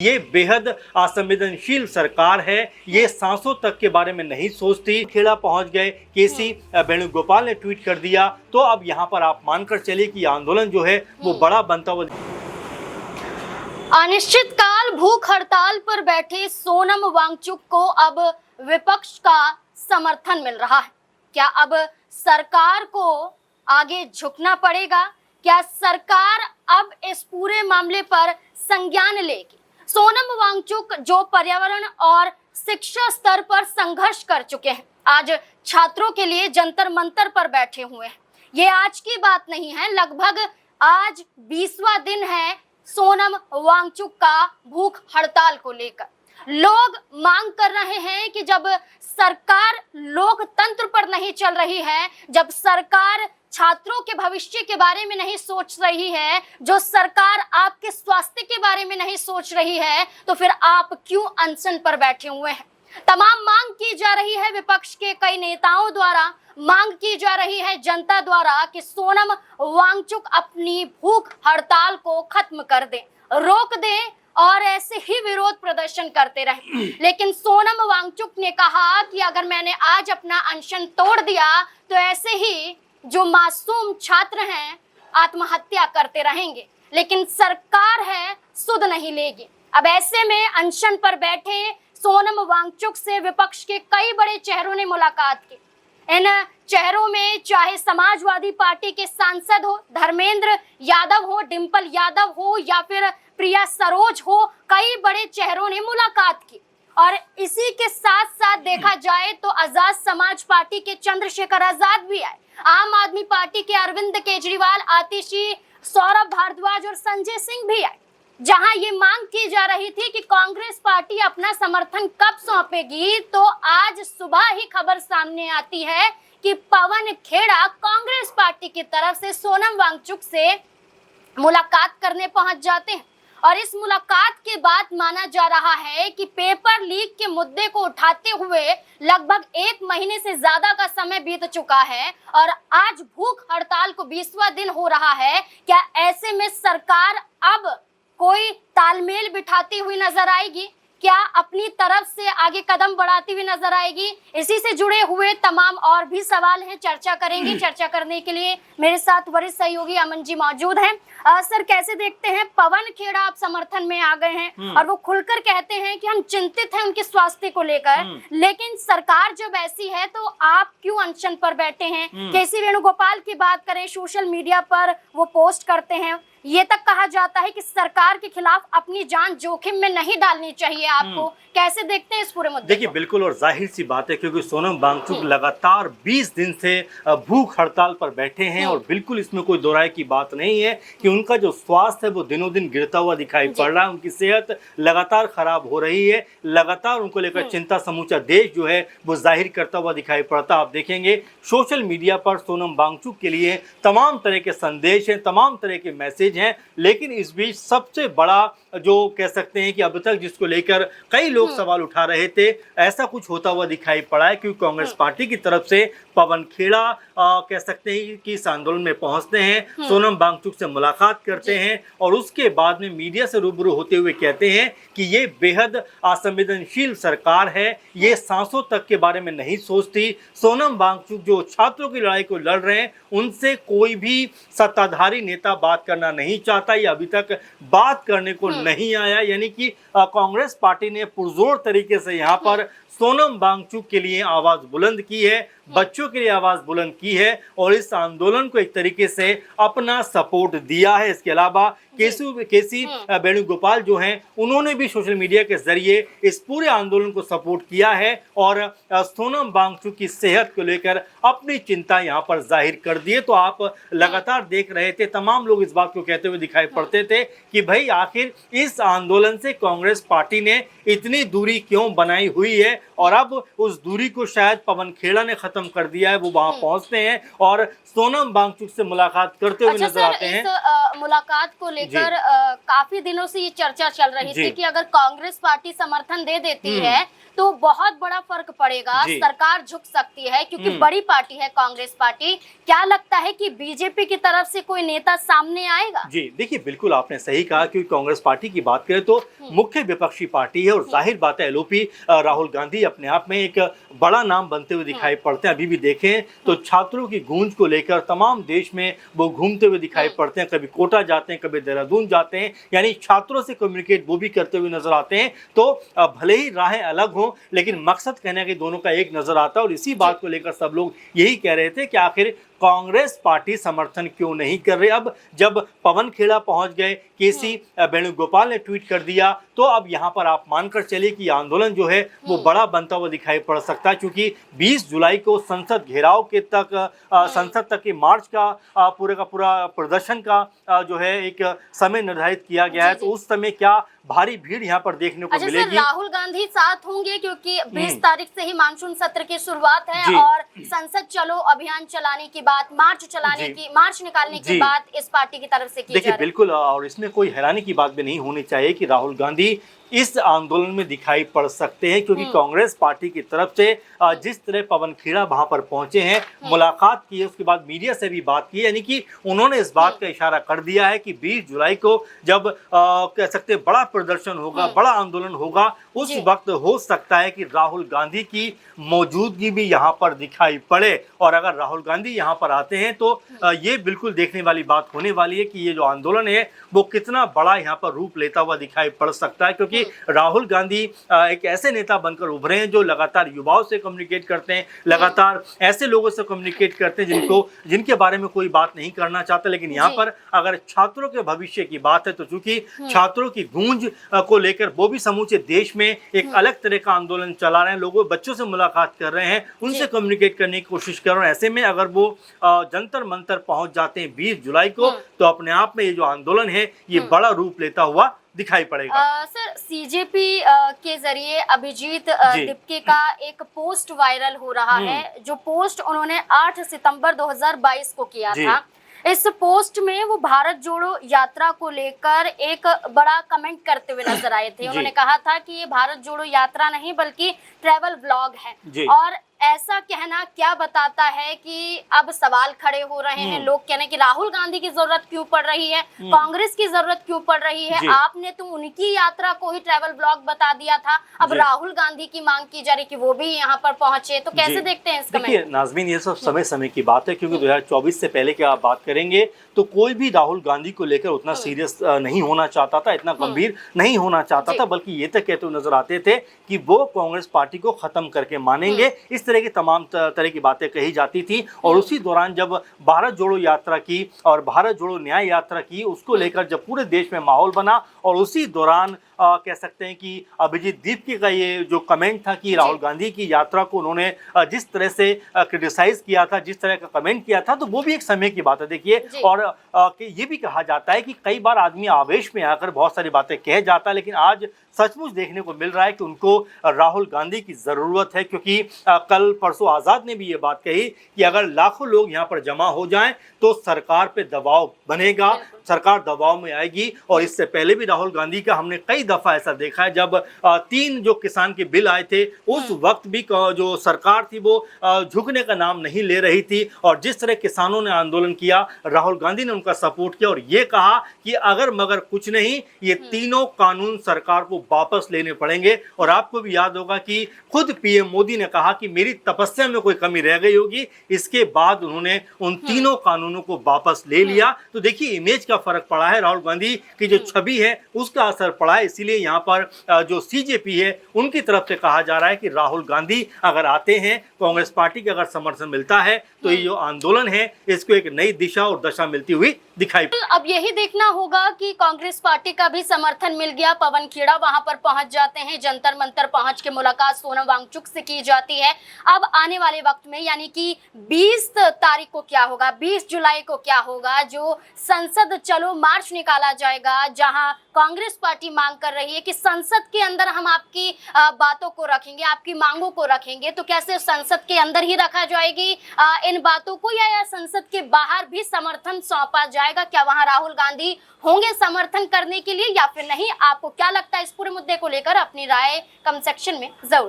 ये बेहद असंवेदनशील सरकार है। ये सांसों तक के बारे में नहीं सोचती। खेड़ा पहुंच गए, केसी वेणुगोपाल ने ट्वीट कर दिया, तो अब यहाँ पर आप मानकर चलिए कि आंदोलन जो है वो बड़ा बनता हुआ। अनिश्चितकाल भूख हड़ताल पर बैठे सोनम वांगचुक को अब विपक्ष का समर्थन मिल रहा है। क्या अब सरकार को आगे झुकना पड़ेगा? क्या सरकार अब इस पूरे मामले पर संज्ञान लेगी? सोनम वांगचुक जो पर्यावरण और शिक्षा स्तर पर संघर्ष कर चुके हैं, आज छात्रों के लिए जंतर मंतर पर बैठे हुए हैं। ये आज की बात नहीं है, लगभग आज 20वां दिन है सोनम वांगचुक का भूख हड़ताल को लेकर। लोग मांग कर रहे हैं कि जब सरकार लोकतंत्र पर नहीं चल रही है, जब सरकार छात्रों के भविष्य के बारे में नहीं सोच रही है, जो सरकार आपके स्वास्थ्य के बारे में नहीं सोच रही है, तो फिर आप क्यों अनशन पर बैठे हुए हैं? तमाम मांग की जा रही है विपक्ष के कई नेताओं द्वारा, मांग की जा रही है जनता द्वारा कि सोनम वांगचुक अपनी भूख हड़ताल को खत्म कर दें, रोक दें और ऐसे ही विरोध प्रदर्शन करते रहे। लेकिन सोनम वांगचुक ने कहा कि अगर मैंने आज अपना अनशन तोड़ दिया तो ऐसे ही जो मासूम छात्र हैं आत्महत्या करते रहेंगे, लेकिन सरकार है सुध नहीं लेगी। अब ऐसे में अनशन पर बैठे सोनम वांगचुक से विपक्ष के कई बड़े चेहरों ने मुलाकात की। इन चेहरों में चाहे समाजवादी पार्टी के सांसद हो, धर्मेंद्र यादव हो, डिंपल यादव हो या फिर प्रिया सरोज हो, कई बड़े चेहरों ने मुलाकात की। और इसी के साथ साथ देखा जाए तो आजाद समाज पार्टी के चंद्रशेखर आजाद भी आए, आम आदमी पार्टी के अरविंद केजरीवाल, आतिशी, सौरभ भारद्वाज और संजय सिंह भी आए। जहां ये मांग की जा रही थी कि कांग्रेस पार्टी अपना समर्थन कब सौंपेगी, तो आज सुबह ही खबर सामने आती है कि पवन खेड़ा कांग्रेस पार्टी की तरफ से सोनम वांगचुक से मुलाकात करने पहुंच जाते हैं। और इस मुलाकात के बाद माना जा रहा है कि पेपर लीक के मुद्दे को उठाते हुए लगभग 1 महीने से ज्यादा का समय बीत चुका है और आज भूख हड़ताल को 20वां दिन हो रहा है। क्या ऐसे में सरकार अब कोई तालमेल बिठाती हुई नजर आएगी? क्या अपनी तरफ से आगे कदम बढ़ाती हुई नजर आएगी? इसी से जुड़े हुए तमाम और भी सवाल हैं, चर्चा करेंगे। चर्चा करने के लिए मेरे साथ वरिष्ठ सहयोगी अमन जी मौजूद हैं। सर, कैसे देखते हैं, पवन खेड़ा आप समर्थन में आ गए हैं और वो खुलकर कहते हैं कि हम चिंतित हैं उनके स्वास्थ्य को लेकर, लेकिन सरकार जब ऐसी है तो आप क्यों अनशन पर बैठे हैं? केसी वेणुगोपाल की बात करें, सोशल मीडिया पर वो पोस्ट करते हैं, ये तक कहा जाता है कि सरकार के खिलाफ अपनी जान जोखिम में नहीं डालनी चाहिए आपको। कैसे देखते हैं इस पूरे मुद्दे? देखिए, बिल्कुल और जाहिर सी बात है, क्योंकि सोनम वांगचुक लगातार 20 दिन से भूख हड़ताल पर बैठे हैं और बिल्कुल इसमें कोई दो राय की बात नहीं है कि उनका जो स्वास्थ्य है वो दिनों दिन गिरता हुआ दिखाई पड़ रहा है। उनकी सेहत लगातार खराब हो रही है, लगातार उनको लेकर चिंता समूचा देश जो है वो जाहिर करता हुआ दिखाई पड़ता। आप देखेंगे सोशल मीडिया पर सोनम वांगचुक के लिए तमाम तरह के संदेश हैं, तमाम तरह के मैसेज हैं, लेकिन इस बीच सबसे बड़ा जो कह सकते हैं कि अब तक जिसको लेकर कई लोग सवाल उठा रहे थे, ऐसा कुछ होता हुआ दिखाई पड़ा है, क्योंकि कांग्रेस पार्टी की तरफ से पवन खेड़ा कह सकते हैं कि इस आंदोलन में पहुंचते हैं, सोनम वांगचुक से मुलाकात करते हैं और उसके बाद में मीडिया से रूबरू होते हुए कहते हैं कि ये बेहद असंवेदनशील सरकार है। ये सांसों तक के बारे में नहीं सोचती। सोनम वांगचुक जो छात्रों की लड़ाई को लड़ रहे हैं, उनसे कोई भी सत्ताधारी नेता बात करना नहीं चाहता, या अभी तक बात करने को नहीं आया। यानी कि कांग्रेस पार्टी ने पुरजोर तरीके से यहाँ पर सोनम वांगचुक के लिए आवाज बुलंद की है, बच्चों के लिए आवाज बुलंद की है और इस आंदोलन को एक तरीके से अपना सपोर्ट दिया है। इसके अलावा केसी वेणुगोपाल जो हैं, उन्होंने भी सोशल मीडिया के जरिए इस पूरे आंदोलन को सपोर्ट किया है और सोनम वांगचुक की सेहत को लेकर अपनी चिंता यहाँ पर जाहिर कर दी है। तो आप लगातार देख रहे थे, तमाम लोग इस बात को कहते हुए दिखाई पड़ते थे कि भाई आखिर इस आंदोलन से कांग्रेस पार्टी ने इतनी दूरी क्यों बनाई हुई है, और अब उस दूरी को शायद पवन खेड़ा ने खत्म कर दिया है। वो वहां पहुंचते हैं और सोनम वांगचुक से मुलाकात करते हुए नजर आते हैं। इस मुलाकात को लेकर लेकर काफी दिनों से ये चर्चा चल रही थी कि अगर कांग्रेस पार्टी समर्थन दे देती है तो बहुत बड़ा फर्क पड़ेगा, सरकार झुक सकती है क्योंकि बड़ी पार्टी है कांग्रेस पार्टी। क्या लगता है कि बीजेपी की तरफ से कोई नेता सामने आएगा? जी देखिए, बिल्कुल आपने सही कहा, क्योंकि कांग्रेस पार्टी की बात करें तो मुख्य विपक्षी पार्टी है और जाहिर बात है एलओपी राहुल गांधी अपने आप में एक बड़ा नाम बनते हुए दिखाई पड़ते हैं। अभी भी देखें तो छात्रों की गूंज को लेकर तमाम देश में वो घूमते हुए दिखाई पड़ते हैं, कभी कोटा जाते हैं, कभी देहरादून जाते हैं, यानी छात्रों से कम्युनिकेट वो भी करते हुए नजर आते हैं। तो भले ही राहें अलग हों लेकिन मकसद कहने के दोनों का एक नजर आता है और इसी बात को लेकर सब लोग यही कह रहे थे कि आखिर कांग्रेस पार्टी समर्थन क्यों नहीं कर रही। अब जब पवन खेड़ा पहुंच गए, केसी वेणुगोपाल ने ट्वीट कर दिया, तो अब यहां पर आप मानकर चलिए कि आंदोलन जो है वो बड़ा बनता हुआ दिखाई पड़ सकता है, क्योंकि 20 जुलाई को संसद घेराव के तक संसद तक के मार्च का पूरे का पूरा प्रदर्शन का जो है एक समय निर्धारित किया गया है। तो उस समय क्या भारी भीड़ यहाँ पर देखने को मिलेगी। राहुल गांधी साथ होंगे क्योंकि 20 तारीख से ही मानसून सत्र की शुरुआत है और संसद चलो अभियान चलाने की बात, मार्च निकालने की बात इस पार्टी की तरफ से की जा रही है। देखिए बिल्कुल, और इसमें कोई हैरानी की बात भी नहीं होनी चाहिए कि राहुल गांधी इस आंदोलन में दिखाई पड़ सकते हैं, क्योंकि कांग्रेस पार्टी की तरफ से जिस तरह पवन खेड़ा वहां पर पहुंचे हैं, मुलाकात की है, उसके बाद मीडिया से भी बात की, यानी कि उन्होंने इस बात का इशारा कर दिया है कि 20 जुलाई को जब कह सकते हैं बड़ा प्रदर्शन होगा, बड़ा आंदोलन होगा, उस वक्त हो सकता है कि राहुल गांधी की मौजूदगी भी यहाँ पर दिखाई पड़े। और अगर राहुल गांधी यहाँ पर आते हैं तो ये बिल्कुल देखने वाली बात होने वाली है कि ये जो आंदोलन है वो कितना बड़ा यहाँ पर रूप लेता हुआ दिखाई पड़ सकता है, क्योंकि राहुल गांधी एक ऐसे नेता बनकर उभरे हैं जो लगातार युवाओं से कम्युनिकेट करते हैं, लगातार ऐसे लोगों से कम्युनिकेट करते हैं जिनके बारे में कोई बात नहीं करना चाहता। लेकिन यहाँ पर अगर छात्रों के भविष्य की बात है तो चूंकि छात्रों की गूंज को लेकर वो भी समूचे देश में एक अलग तरह का आंदोलन चला रहे हैं, लोगों बच्चों से मुलाकात कर रहे हैं, उनसे कम्युनिकेट करने की कोशिश कर रहे हैं। ऐसे में अगर वो जंतर मंतर पहुंच जाते हैं 20 जुलाई को, तो अपने आप में ये जो आंदोलन है ये बड़ा रूप लेता हुआ दिखाई पड़ेगा। सर, सीजेपी के जरिए अभिजीत दिप्के का एक पोस्ट वायरल हो रहा है, जो पोस्ट उन्होंने 8 सितंबर 2022 को किया था। इस पोस्ट में वो भारत जोड़ो यात्रा को लेकर एक बड़ा कमेंट करते हुए नजर आए थे। उन्होंने कहा था कि ये भारत जोड़ो यात्रा नहीं बल्कि ट्रैवल व्लॉग है। और ऐसा कहना क्या बताता है कि अब सवाल खड़े हो रहे हैं, लोग कहने कि राहुल गांधी की जरूरत क्यों पड़ रही है, कांग्रेस की जरूरत क्यों पड़ रही है, आपने तो उनकी यात्रा को ही ट्रैवल ब्लॉग बता दिया था, अब राहुल गांधी की मांग की जा रही कि वो भी यहाँ पर पहुंचे। तो कैसे देखते हैं इसका? देखिए नाज़मीन, ये सब समय समय की बात है, क्योंकि 2024 से पहले की आप बात करेंगे तो कोई भी राहुल गांधी को लेकर उतना सीरियस नहीं होना चाहता था, इतना गंभीर नहीं होना चाहता था, बल्कि ये तक कहते हुए नजर आते थे कि वो कांग्रेस पार्टी को खत्म करके मानेंगे। इस तरह की तमाम तरह की बातें कही जाती थी। और उसी दौरान जब भारत जोड़ो यात्रा की और भारत जोड़ो न्याय यात्रा की, उसको लेकर जब पूरे देश में माहौल बना, और उसी दौरान कह सकते हैं कि अभिजीत दीपके का ये जो कमेंट था कि राहुल गांधी की यात्रा को उन्होंने जिस तरह से क्रिटिसाइज किया था, जिस तरह का कमेंट किया था, तो वो भी एक समय की बात है। देखिए, और ये भी कहा जाता है कि कई बार आदमी आवेश में आकर बहुत सारी बातें कह जाता है, लेकिन आज सचमुच देखने को मिल रहा है कि उनको राहुल गांधी की ज़रूरत है, क्योंकि कल परसों आज़ाद ने भी ये बात कही कि अगर लाखों लोग यहाँ पर जमा हो जाएं तो सरकार पे दबाव बनेगा, सरकार दबाव में आएगी। और इससे पहले भी राहुल गांधी का हमने कई दफ़ा ऐसा देखा है, जब 3 जो किसान के बिल आए थे उस वक्त भी जो सरकार थी वो झुकने का नाम नहीं ले रही थी, और जिस तरह किसानों ने आंदोलन किया, राहुल गांधी ने उनका सपोर्ट किया और ये कहा कि अगर मगर कुछ नहीं, ये तीनों कानून सरकार को वापस लेने पड़ेंगे। और आपको भी याद होगा कि खुद पीएम मोदी ने कहा कि मेरी तपस्या में कोई कमी रह गई होगी, इसके बाद उन्होंने उन तीनों कानूनों को वापस ले लिया। तो देखिए, इमेज का फर्क पड़ा है, राहुल गांधी की जो छवि है उसका असर पड़ा है। इसीलिए यहाँ पर जो सीजेपी है उनकी तरफ से कहा जा रहा है कि राहुल गांधी अगर आते हैं, कांग्रेस पार्टी का अगर समर्थन मिलता है, तो ये जो आंदोलन है इसको एक नई दिशा और दशा मिलती हुई दिखाई। अब यही देखना होगा कि कांग्रेस पार्टी का भी समर्थन मिल गया, पवन खेड़ा वहां पर पहुंच जाते हैं, जंतर मंतर पहुंच के मुलाकात सोनम वांगचुक से की जाती है। अब आने वाले वक्त में यानी कि 20 तारीख को क्या होगा, 20 जुलाई को क्या होगा, जो संसद चलो मार्च निकाला जाएगा, जहां कांग्रेस पार्टी मांग कर रही है कि संसद के अंदर हम आपकी बातों को रखेंगे, आपकी मांगों को रखेंगे, तो कैसे संसद के अंदर ही रखा जाएगी इन बातों को, या संसद के बाहर भी समर्थन सौंपा जाएगा? क्या वहां राहुल गांधी होंगे समर्थन करने के लिए या फिर नहीं? आपको क्या लगता है इस पूरे मुद्दे को लेकर? अपनी राय कमेंट सेक्शन में जरूर